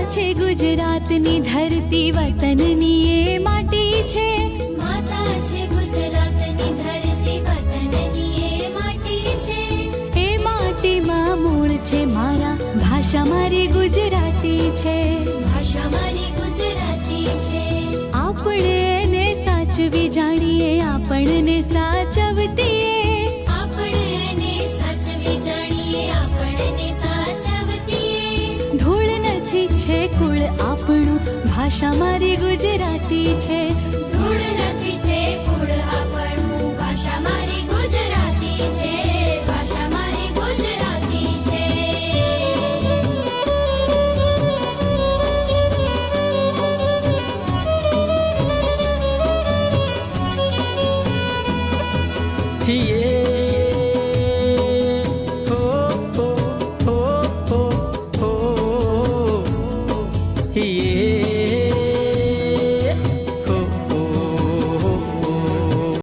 છે ગુજરાતની ધરતી, વતનની એ માટી છે. માતા છે ગુજરાતની ધરતી, વતનની એ માટી છે. એ માટીમાં મૂળ છે મારા, ભાષા મારી ગુજરાતી છે. ભાષા મારી ગુજરાતી છે. આપણે એને સાચવી જાણીએ, આપણને સાચવતીએ. આપણે એને સાચવી જાણીએ, આપણને સાચવતીએ. ધૂળ નથી છે કુળ આપણું, ભાષા મારી ગુજરાતી છે. ધૂળ નથી છે કુળ આપણું, ભાષા મારી ગુજરાતી છે. ભાષા મારી ગુજરાતી છે. He